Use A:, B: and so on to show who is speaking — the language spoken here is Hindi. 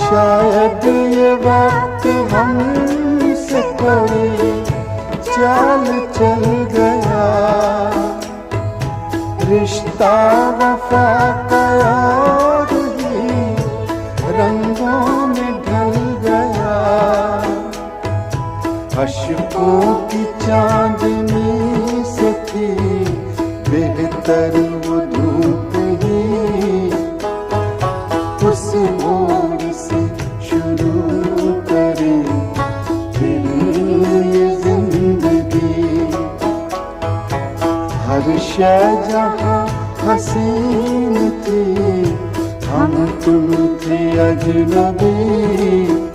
A: शायद ये वक्त हमसे कोई चाल चल गया, रिश्ता वफा का और ही रंगों में ढल गया। अश्कों की चांदनी से थी बेहतर वो धूप ही, उस मोड़ से शुरू करें फिर ये जिंदगी। हर शय जहाँ हसीन थी, हम तुम थे अजनबी।